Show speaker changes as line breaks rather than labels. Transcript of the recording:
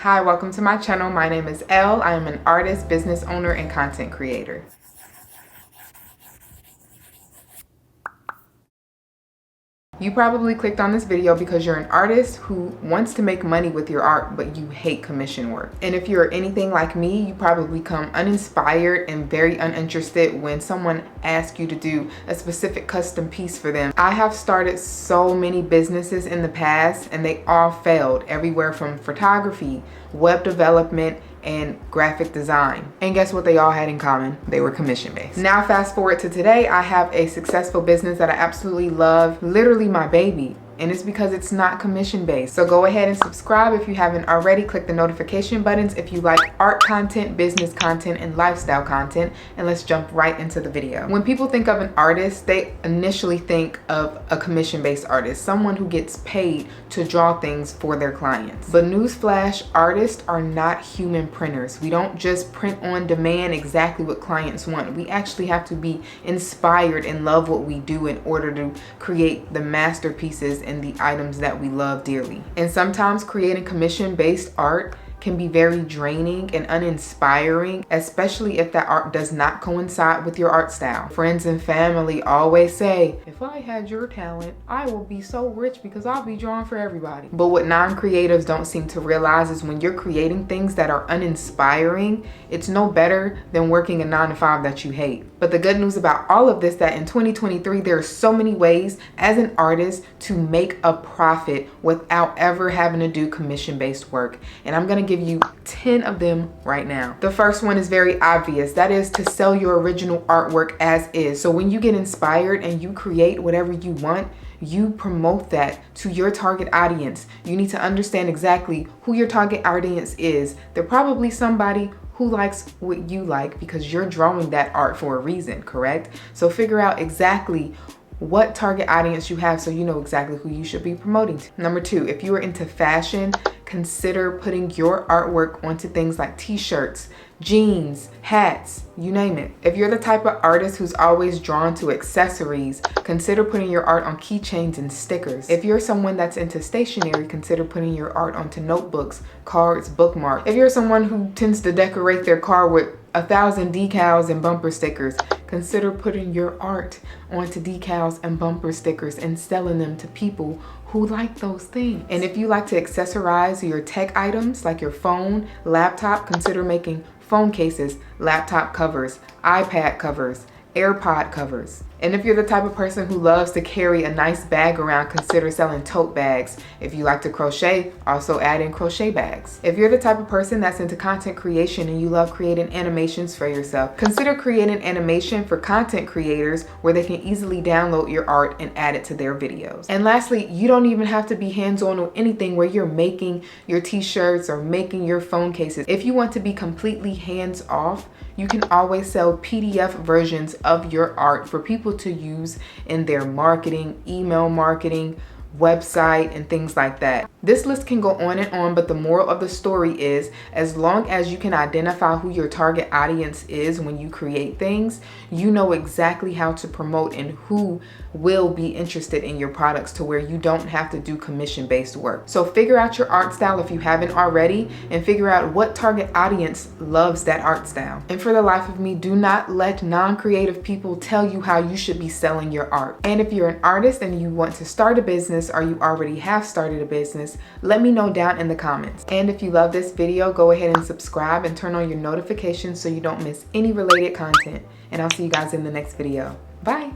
Hi, welcome to my channel. My name is Elle. I am an artist, business owner, and content creator. You probably clicked on this video because you're an artist who wants to make money with your art, but you hate commission work. And if you're anything like me, you probably become uninspired and very uninterested when someone asks you to do a specific custom piece for them. I have started so many businesses in the past and they all failed, everywhere from photography, web development, and graphic design. And guess what they all had in common? They were commission based. Now fast forward to today, I have a successful business that I absolutely love, literally my baby. And it's because it's not commission based. So go ahead and subscribe if you haven't already. Click the notification buttons if you like art content, business content, and lifestyle content. And let's jump right into the video. When people think of an artist, they initially think of a commission based artist, someone who gets paid to draw things for their clients. But newsflash, artists are not human printers. We don't just print on demand exactly what clients want. We actually have to be inspired and love what we do in order to create the masterpieces and the items that we love dearly. And sometimes creating commission-based art can be very draining and uninspiring, especially if that art does not coincide with your art style. Friends and family always say, if I had your talent, I will be so rich because I'll be drawing for everybody. But what non-creatives don't seem to realize is when you're creating things that are uninspiring, it's no better than working a 9-to-5 that you hate. But the good news about all of this, that in 2023, there are so many ways as an artist to make a profit without ever having to do commission-based work. And I'm gonna give you 10 of them right now. The first one is very obvious. That is to sell your original artwork as is. So when you get inspired and you create whatever you want, you promote that to your target audience. You need to understand exactly who your target audience is. They're probably somebody who likes what you like because you're drawing that art for a reason, correct? So figure out exactly what target audience you have so you know exactly who you should be promoting to. Number 2, if you are into fashion, consider putting your artwork onto things like t-shirts, jeans, hats, you name it. If you're the type of artist who's always drawn to accessories, consider putting your art on keychains and stickers. If you're someone that's into stationery, consider putting your art onto notebooks, cards, bookmarks. If you're someone who tends to decorate their car with 1,000 decals and bumper stickers, consider putting your art onto decals and bumper stickers and selling them to people who like those things. And if you like to accessorize your tech items like your phone, laptop, consider making phone cases, laptop covers, iPad covers, AirPod covers. And if you're the type of person who loves to carry a nice bag around, consider selling tote bags. If you like to crochet, also add in crochet bags. If you're the type of person that's into content creation and you love creating animations for yourself, consider creating animation for content creators where they can easily download your art and add it to their videos. And lastly, you don't even have to be hands-on with anything where you're making your t-shirts or making your phone cases. If you want to be completely hands-off, you can always sell PDF versions of your art for people to use in their marketing, email marketing, website, and things like that. This list can go on and on, but the moral of the story is as long as you can identify who your target audience is when you create things, you know exactly how to promote and who will be interested in your products to where you don't have to do commission-based work. So figure out your art style if you haven't already and figure out what target audience loves that art style. And for the life of me, do not let non-creative people tell you how you should be selling your art. And if you're an artist and you want to start a business or you already have started a business, let me know down in the comments. And if you love this video, go ahead and subscribe and turn on your notifications so you don't miss any related content. And I'll see you guys in the next video. Bye.